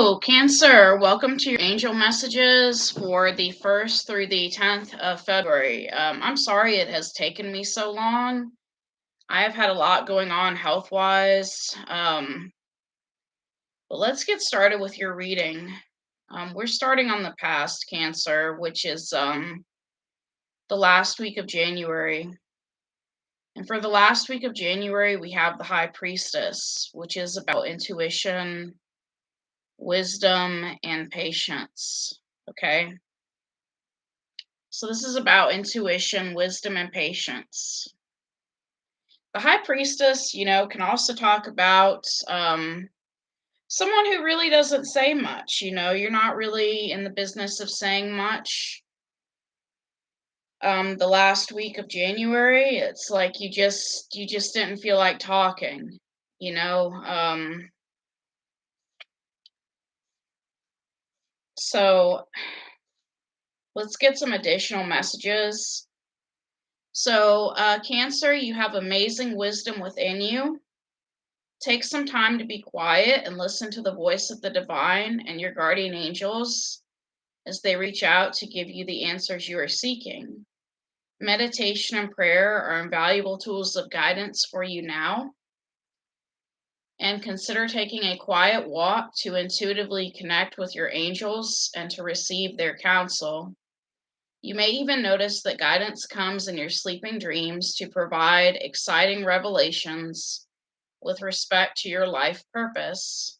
Hello, Cancer. Welcome to your angel messages for the 1st through the 10th of February. I'm sorry it has taken me so long. I have had a lot going on health-wise. But let's get started with your reading. We're starting on the past, Cancer, which is the last week of January. And for the last week of January, we have the High Priestess, which is about intuition, wisdom, and patience. Okay. So this is about intuition, wisdom, and patience. The High Priestess, can also talk about someone who really doesn't say much. You're not really in the business of saying much. The last week of January, it's like you just didn't feel like talking. You know. So let's get some additional messages. So, Cancer, you have amazing wisdom within you. Take some time to be quiet and listen to the voice of the divine and your guardian angels as they reach out to give you the answers you are seeking. Meditation and prayer are invaluable tools of guidance for you now. And consider taking a quiet walk to intuitively connect with your angels and to receive their counsel. You may even notice that guidance comes in your sleeping dreams to provide exciting revelations with respect to your life purpose.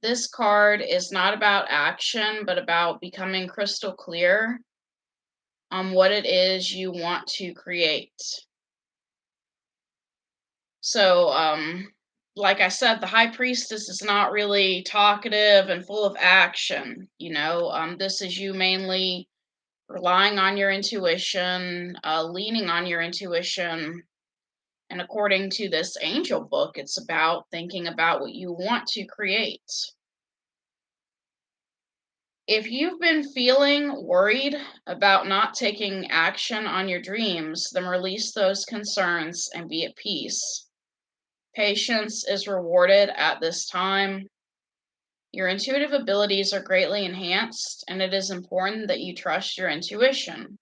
This card is not about action, but about becoming crystal clear on what it is you want to create. So, like I said, the High Priestess is not really talkative and full of action. This is you mainly relying on your intuition, leaning on your intuition. And according to this angel book, it's about thinking about what you want to create. If you've been feeling worried about not taking action on your dreams, then release those concerns and be at peace. Patience is rewarded at this time. Your intuitive abilities are greatly enhanced, and it is important that you trust your intuition.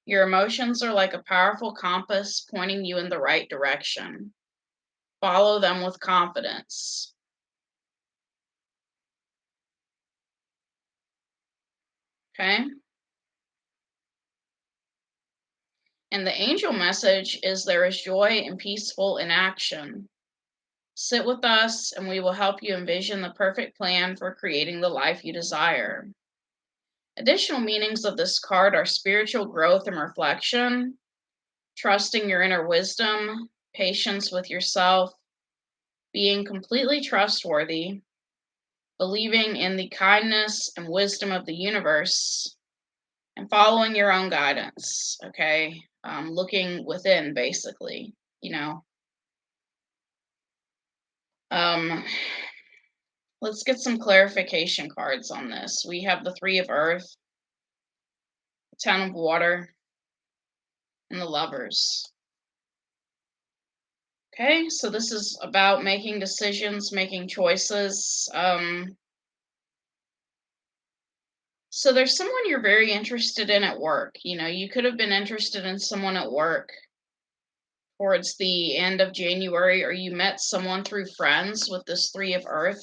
Your emotions are like a powerful compass pointing you in the right direction. Follow them with confidence. Okay? And the angel message is there is joy and peaceful in action. Sit with us and we will help you envision the perfect plan for creating the life you desire. Additional meanings of this card are spiritual growth and reflection, trusting your inner wisdom, patience with yourself, being completely trustworthy, believing in the kindness and wisdom of the universe, and following your own guidance. Okay. Looking within, basically, let's get some clarification cards on this. We have the Three of Earth, the Ten of Water, and the Lovers. Okay, so this is about making decisions, making choices. So there's someone you're very interested in at work. You could have been interested in someone at work towards the end of January, or you met someone through friends with this Three of Earth.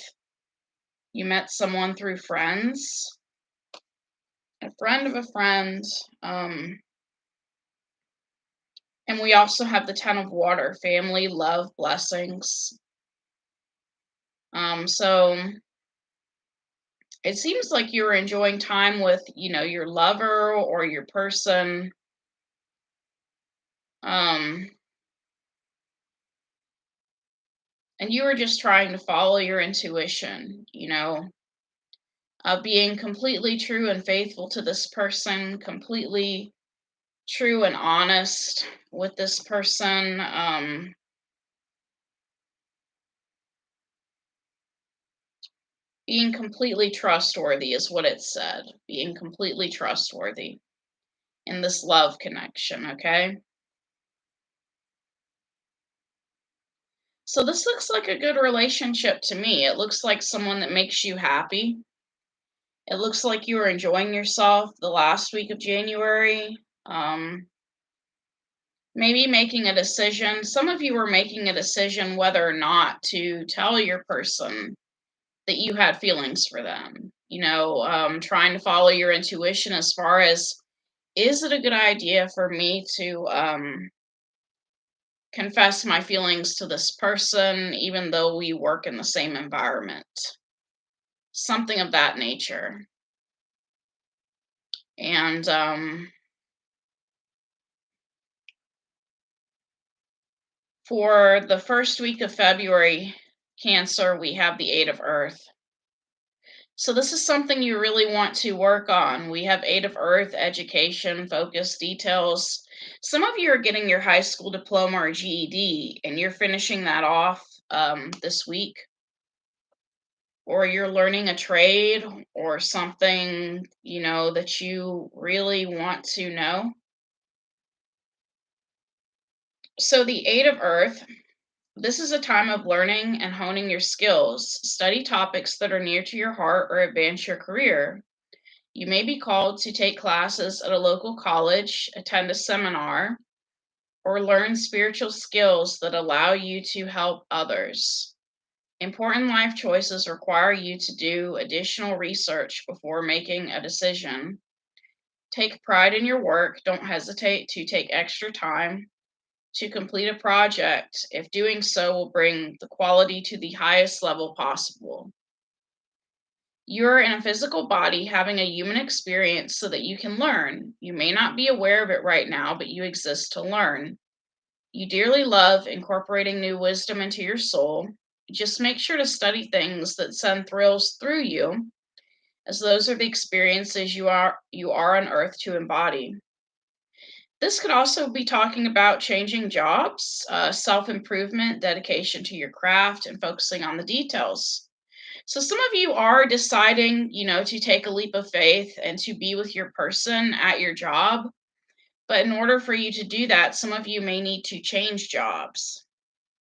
You met someone through friends, a friend of a friend. And we also have the Ten of Water, family, love, blessings. So it seems like you were enjoying time with, your lover or your person. And you were just trying to follow your intuition, being completely true and faithful to this person, completely true and honest with this person. Being completely trustworthy is what it said. Being completely trustworthy in this love connection, okay? So this looks like a good relationship to me. It looks like someone that makes you happy. It looks like you were enjoying yourself the last week of January. Um, Maybe making a decision. Some of you were making a decision whether or not to tell your person that you had feelings for them. Trying to follow your intuition as far as, is it a good idea for me to confess my feelings to this person, even though we work in the same environment? Something of that nature. And for the first week of February, Cancer, we have the Eight of Earth. So this is something you really want to work on. We have Eight of Earth, education, focus, details. Some of you are getting your high school diploma or GED, and you're finishing that off this week, or you're learning a trade or something, that you really want to know. So the Eight of Earth, this is a time of learning and honing your skills. Study topics that are near to your heart or advance your career. You may be called to take classes at a local college, attend a seminar, or learn spiritual skills that allow you to help others. Important life choices require you to do additional research before making a decision. Take pride in your work. Don't hesitate to take extra time to complete a project, if doing so will bring the quality to the highest level possible. You're in a physical body having a human experience so that you can learn. You may not be aware of it right now, but you exist to learn. You dearly love incorporating new wisdom into your soul. Just make sure to study things that send thrills through you, as those are the experiences you are on earth to embody. This could also be talking about changing jobs, self improvement, dedication to your craft, and focusing on the details. So, some of you are deciding, to take a leap of faith and to be with your person at your job. But in order for you to do that, some of you may need to change jobs.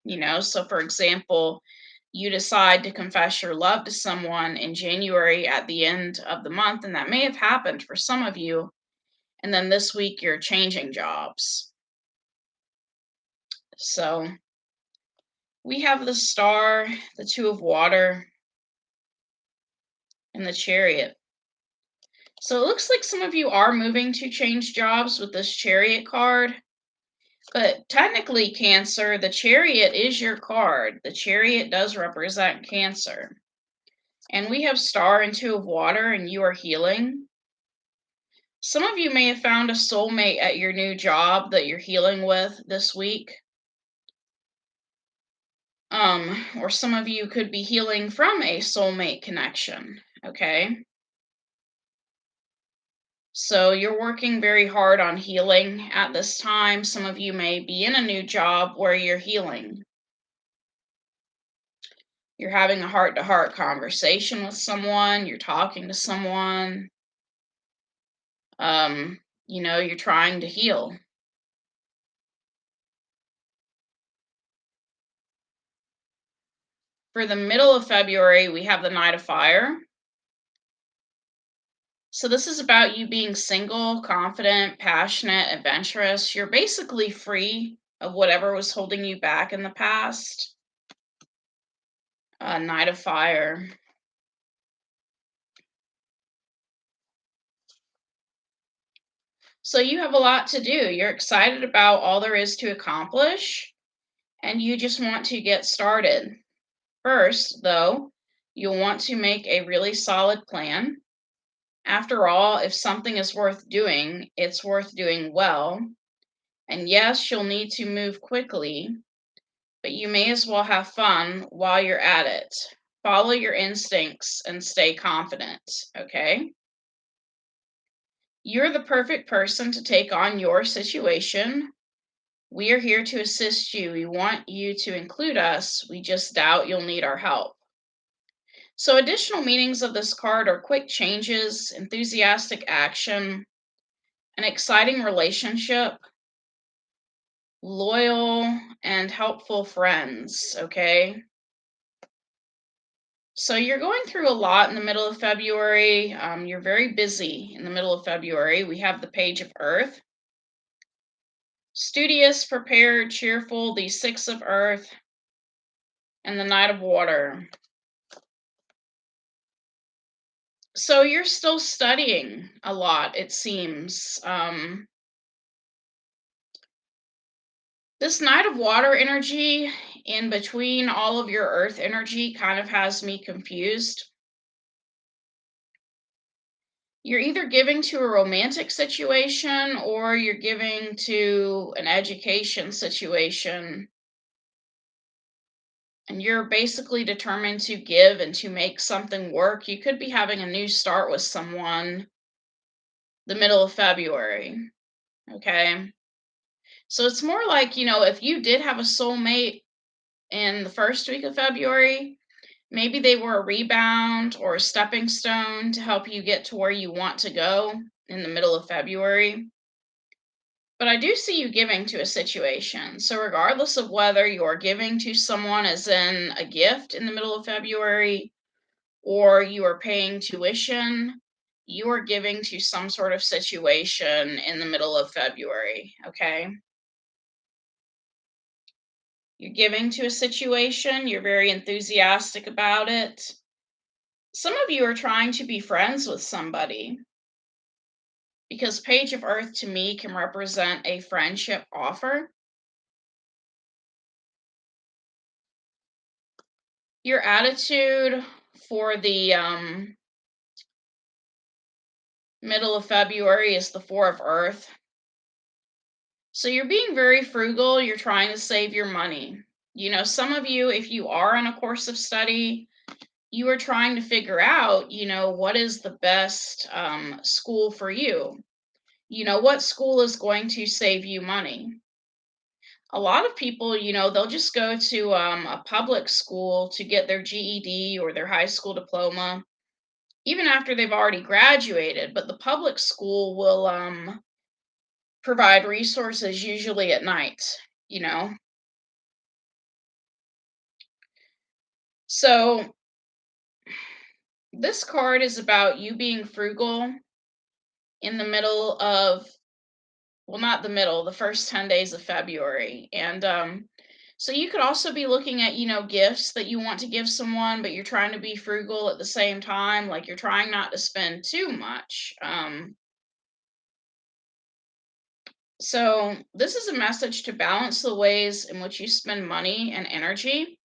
So for example, you decide to confess your love to someone in January at the end of the month, and that may have happened for some of you. And then this week, you're changing jobs. So we have the Star, the Two of Water, and the Chariot. So it looks like some of you are moving to change jobs with this Chariot card. But technically, Cancer, the Chariot is your card. The Chariot does represent Cancer. And we have Star and Two of Water, and you are healing. Some of you may have found a soulmate at your new job that you're healing with this week. Or some of you could be healing from a soulmate connection, okay? So you're working very hard on healing at this time. Some of you may be in a new job where you're healing. You're having a heart-to-heart conversation with someone, you're talking to someone. You're trying to heal. For the middle of February, we have the Knight of Fire. So this is about you being single, confident, passionate, adventurous. You're basically free of whatever was holding you back in the past. Knight of Fire. So you have a lot to do. You're excited about all there is to accomplish, and you just want to get started. First, though, you'll want to make a really solid plan. After all, if something is worth doing, it's worth doing well. And yes, you'll need to move quickly, but you may as well have fun while you're at it. Follow your instincts and stay confident, okay? You're the perfect person to take on your situation. We are here to assist you. We want you to include us. We just doubt you'll need our help. So, additional meanings of this card are quick changes, enthusiastic action, an exciting relationship, loyal, and helpful friends, okay? So you're going through a lot in the middle of February. You're very busy in the middle of February. We have the Page of Earth, studious, prepared, cheerful, the Six of Earth, and the Knight of Water. So you're still studying a lot, it seems. This Knight of Water energy in between all of your Earth energy kind of has me confused. You're either giving to a romantic situation or you're giving to an education situation. And you're basically determined to give and to make something work. You could be having a new start with someone the middle of February. Okay. So it's more like, if you did have a soulmate in the first week of February, maybe they were a rebound or a stepping stone to help you get to where you want to go in the middle of February. But I do see you giving to a situation. So, regardless of whether you're giving to someone as in a gift in the middle of February or you are paying tuition, you are giving to some sort of situation in the middle of February. Okay. You're giving to a situation, you're very enthusiastic about it. Some of you are trying to be friends with somebody because Page of Earth to me can represent a friendship offer. Your attitude for the middle of February is the Four of Earth. So you're being very frugal, you're trying to save your money. Some of you, if you are on a course of study, you are trying to figure out, what is the best school for you. What school is going to save you money. A lot of people, they'll just go to a public school to get their GED or their high school diploma, even after they've already graduated. But the public school will provide resources usually at night, you know. So this card is about you being frugal in the middle of, well, not the middle, the first 10 days of February. And so you could also be looking at, gifts that you want to give someone, but you're trying to be frugal at the same time. Like you're trying not to spend too much. So this is a message to balance the ways in which you spend money and energy.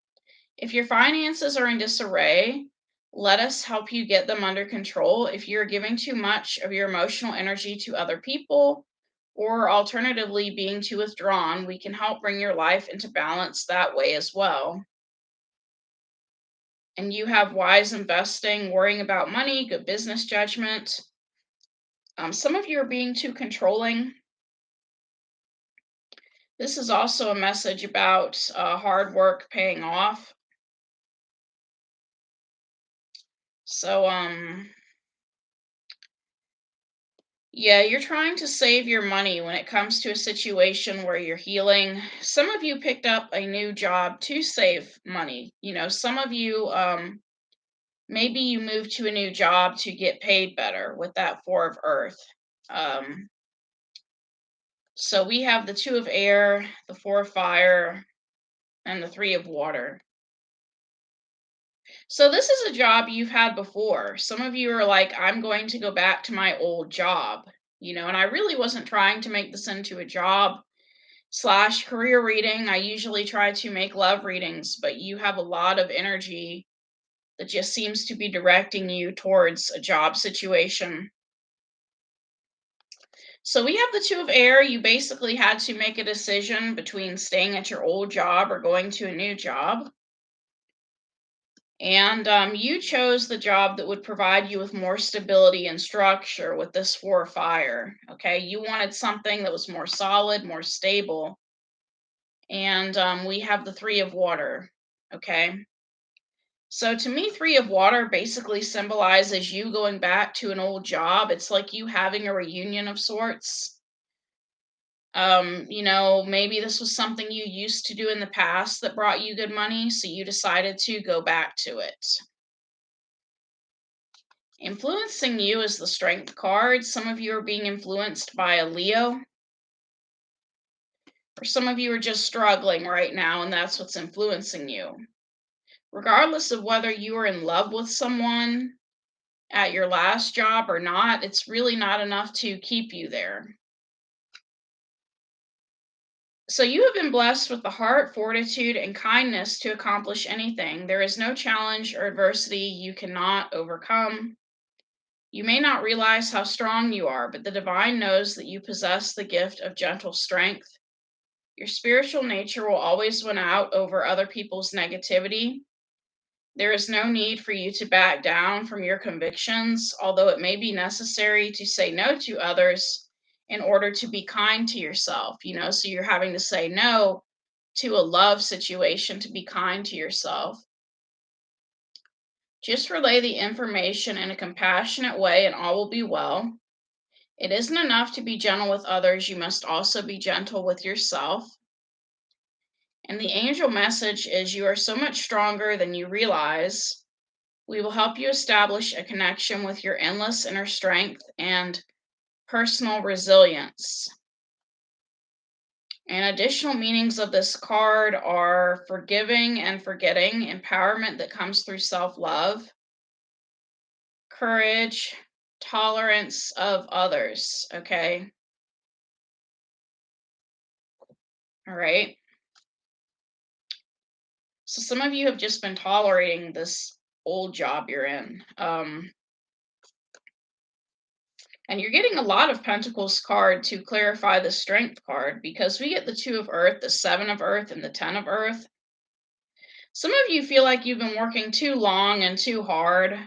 If your finances are in disarray, let us help you get them under control. If you're giving too much of your emotional energy to other people, or alternatively being too withdrawn, we can help bring your life into balance that way as well. And you have wise investing, worrying about money, good business judgment. Some of you are being too controlling. This is also a message about hard work paying off. So, yeah, you're trying to save your money when it comes to a situation where you're healing. Some of you picked up a new job to save money. Some of you, maybe you moved to a new job to get paid better with that Four of Earth. Um, so we have the Two of Air, the Four of Fire, and the Three of Water. So this is a job you've had before. Some of you are like, I'm going to go back to my old job, and I really wasn't trying to make this into a job slash career reading. I usually try to make love readings, but you have a lot of energy that just seems to be directing you towards a job situation. So we have the Two of Air. You basically had to make a decision between staying at your old job or going to a new job. And you chose the job that would provide you with more stability and structure with this Four of Fire. Okay. You wanted something that was more solid, more stable. And we have the Three of Water. Okay. So to me, Three of Water basically symbolizes you going back to an old job. It's like you having a reunion of sorts. Maybe this was something you used to do in the past that brought you good money, so you decided to go back to it. Influencing you is the Strength card. Some of you are being influenced by a Leo, or some of you are just struggling right now, and that's what's influencing you. Regardless of whether you are in love with someone at your last job or not, it's really not enough to keep you there. So you have been blessed with the heart, fortitude, and kindness to accomplish anything. There is no challenge or adversity you cannot overcome. You may not realize how strong you are, but the divine knows that you possess the gift of gentle strength. Your spiritual nature will always win out over other people's negativity. There is no need for you to back down from your convictions, although it may be necessary to say no to others in order to be kind to yourself. So you're having to say no to a love situation to be kind to yourself. Just relay the information in a compassionate way and all will be well. It isn't enough to be gentle with others, you must also be gentle with yourself. And the angel message is you are so much stronger than you realize. We will help you establish a connection with your endless inner strength and personal resilience. And additional meanings of this card are forgiving and forgetting, empowerment that comes through self love, courage, tolerance of others. Okay. All right. So some of you have just been tolerating this old job you're in. And you're getting a lot of Pentacles card to clarify the Strength card because we get the Two of Earth, the Seven of Earth, and the Ten of Earth. Some of you feel like you've been working too long and too hard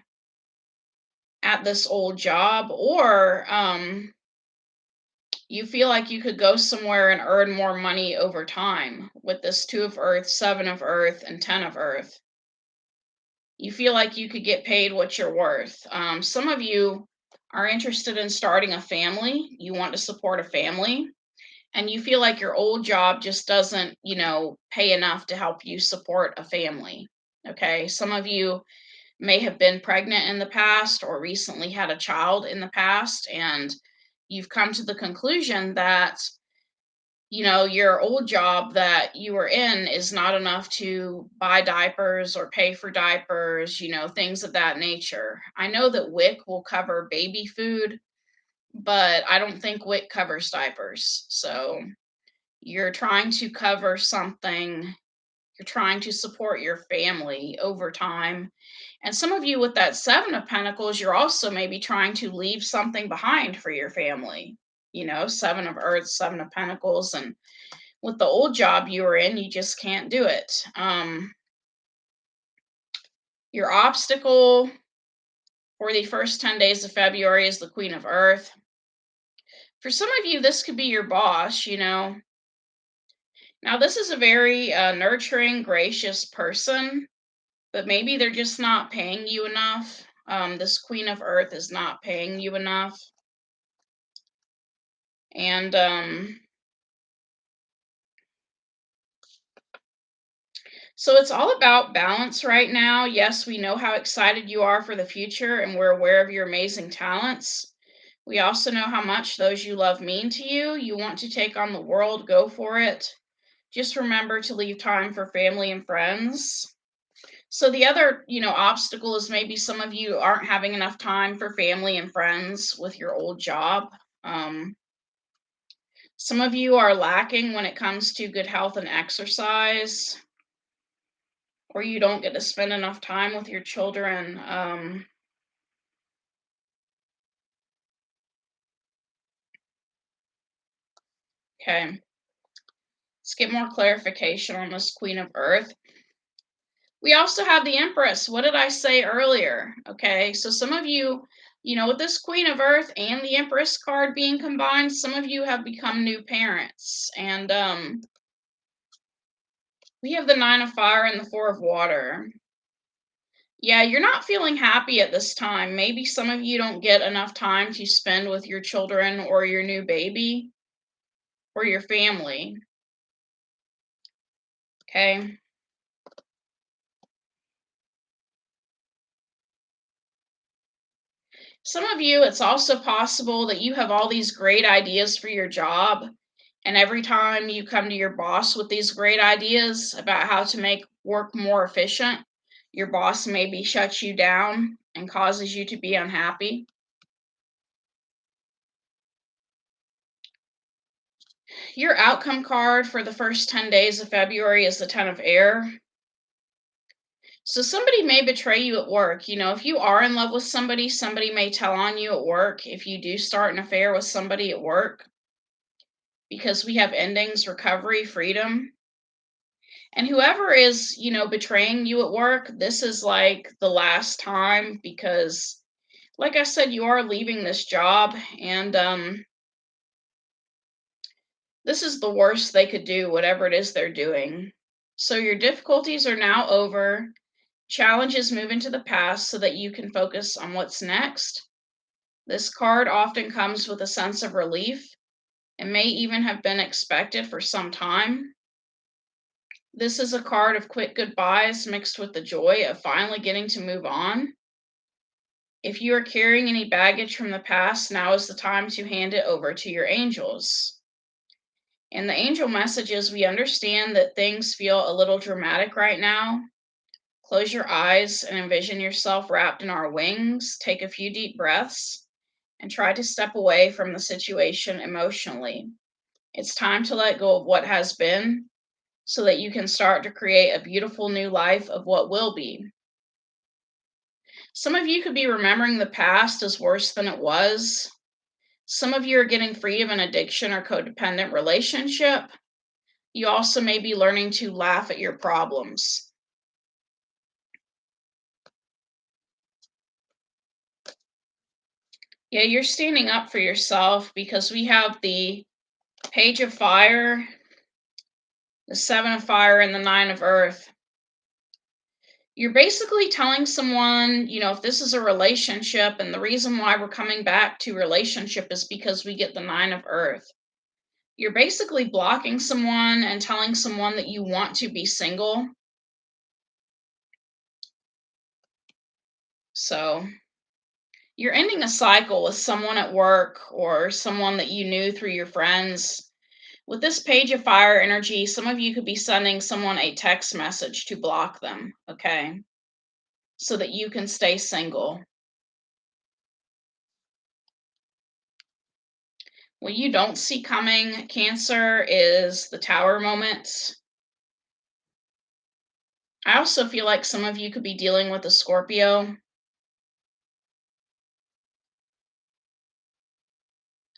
at this old job, or you feel like you could go somewhere and earn more money over time with this Two of Earth, Seven of Earth, and Ten of Earth. You feel like you could get paid what you're worth. Some of you are interested in starting a family. You want to support a family, and you feel like your old job just doesn't, pay enough to help you support a family. Okay. Some of you may have been pregnant in the past or recently had a child in the past, and you've come to the conclusion that your old job that you were in is not enough to buy diapers or pay for diapers, things of that nature. I know that WIC will cover baby food, but I don't think WIC covers diapers. So you're trying to cover something, you're trying to support your family over time. And some of you with that Seven of Pentacles, you're also maybe trying to leave something behind for your family. Seven of Earth, Seven of Pentacles, and with the old job you were in, you just can't do it. Your obstacle for the first 10 days of February is the Queen of Earth. For some of you, this could be your boss. Now, this is a very nurturing, gracious person, but maybe they're just not paying you enough. This Queen of Earth is not paying you enough. And so it's all about balance right now. Yes, we know how excited you are for the future, and we're aware of your amazing talents. We also know how much those you love mean to you. You want to take on the world, go for it. Just remember to leave time for family and friends. So the other, obstacle is maybe some of you aren't having enough time for family and friends with your old job. Some of you are lacking when it comes to good health and exercise, or you don't get to spend enough time with your children. Okay, let's get more clarification on this Queen of Earth. We also have the Empress. What did I say earlier? Okay, so some of you, with this Queen of Earth and the Empress card being combined, some of you have become new parents. And we have the Nine of Fire and the Four of Water. Yeah, you're not feeling happy at this time. Maybe some of you don't get enough time to spend with your children or your new baby, or your family. Okay. Some of you, it's also possible that you have all these great ideas for your job. And every time you come to your boss with these great ideas about how to make work more efficient, your boss maybe shuts you down and causes you to be unhappy. Your outcome card for the first 10 days of February is the Ten of Air. So somebody may betray you at work. If you are in love with somebody, somebody may tell on you at work if you do start an affair with somebody at work, because we have endings, recovery, freedom. And whoever is, betraying you at work, this is like the last time, because like I said, you are leaving this job, and this is the worst they could do, whatever it is they're doing. So your difficulties are now over. Challenges move into the past so that you can focus on what's next. This card often comes with a sense of relief and may even have been expected for some time. This is a card of quick goodbyes mixed with the joy of finally getting to move on. If you are carrying any baggage from the past, now is the time to hand it over to your angels. And the angel messages, we understand that things feel a little dramatic right now. Close your eyes and envision yourself wrapped in our wings. Take a few deep breaths and try to step away from the situation emotionally. It's time to let go of what has been so that you can start to create a beautiful new life of what will be. Some of you could be remembering the past as worse than it was. Some of you are getting free of an addiction or codependent relationship. You also may be learning to laugh at your problems. Yeah, you're standing up for yourself, because we have the Page of Fire, the Seven of Fire, and the Nine of Earth. You're basically telling someone, if this is a relationship, and the reason why we're coming back to relationship is because we get the Nine of Earth. You're basically blocking someone and telling someone that you want to be single. So you're ending a cycle with someone at work or someone that you knew through your friends. With this Page of Fire energy, some of you could be sending someone a text message to block them, okay? So that you can stay single. What you don't see coming, Cancer, is the Tower moment. I also feel like some of you could be dealing with a Scorpio.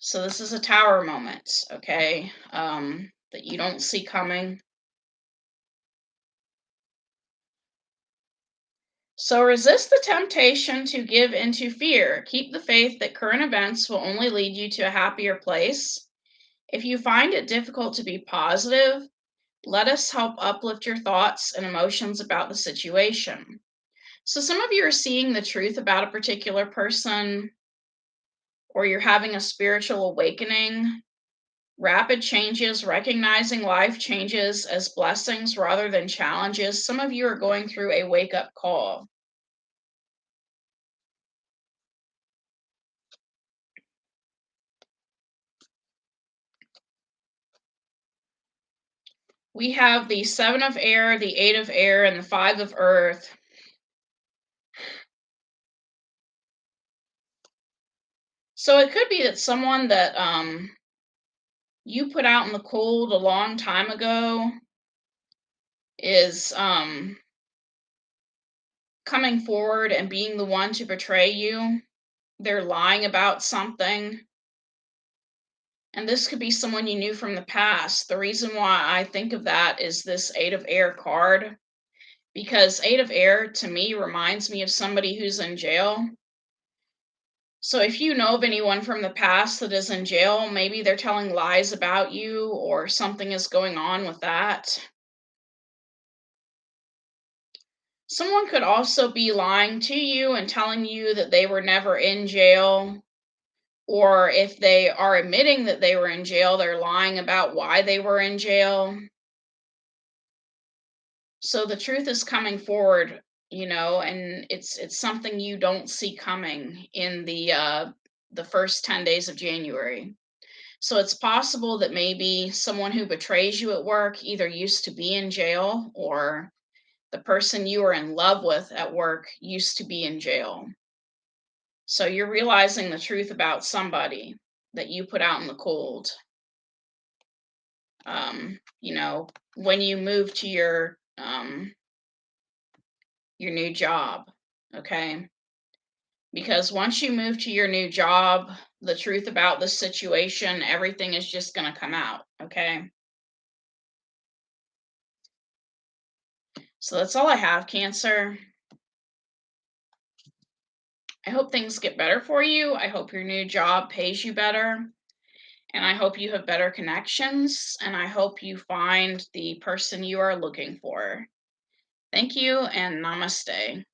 So this is a Tower moment, okay? That you don't see coming. So resist the temptation to give into fear. Keep the faith that current events will only lead you to a happier place. If you find it difficult to be positive, let us help uplift your thoughts and emotions about the situation. So some of you are seeing the truth about a particular person, or you're having a spiritual awakening. Rapid changes, recognizing life changes as blessings rather than challenges. Some of you are going through a wake-up call. We have the Seven of Air, the Eight of Air, and the Five of Earth. So it could be that someone that you put out in the cold a long time ago is coming forward and being the one to betray you. They're lying about something. And this could be someone you knew from the past. The reason why I think of that is this Eight of Air card, because Eight of Air to me reminds me of somebody who's in jail. So if you know of anyone from the past that is in jail, maybe they're telling lies about you or something is going on with that. Someone could also be lying to you and telling you that they were never in jail, or if they are admitting that they were in jail, they're lying about why they were in jail. So the truth is coming forward, and it's something you don't see coming in the first 10 days of January. So it's possible that maybe someone who betrays you at work either used to be in jail, or the person you were in love with at work used to be in jail. So you're realizing the truth about somebody that you put out in the cold. When you move to your new job, okay? Because once you move to your new job, the truth about the situation, everything is just going to come out, okay? So that's all I have, Cancer. I hope things get better for you. I hope your new job pays you better. And I hope you have better connections. And I hope you find the person you are looking for. Thank you and namaste.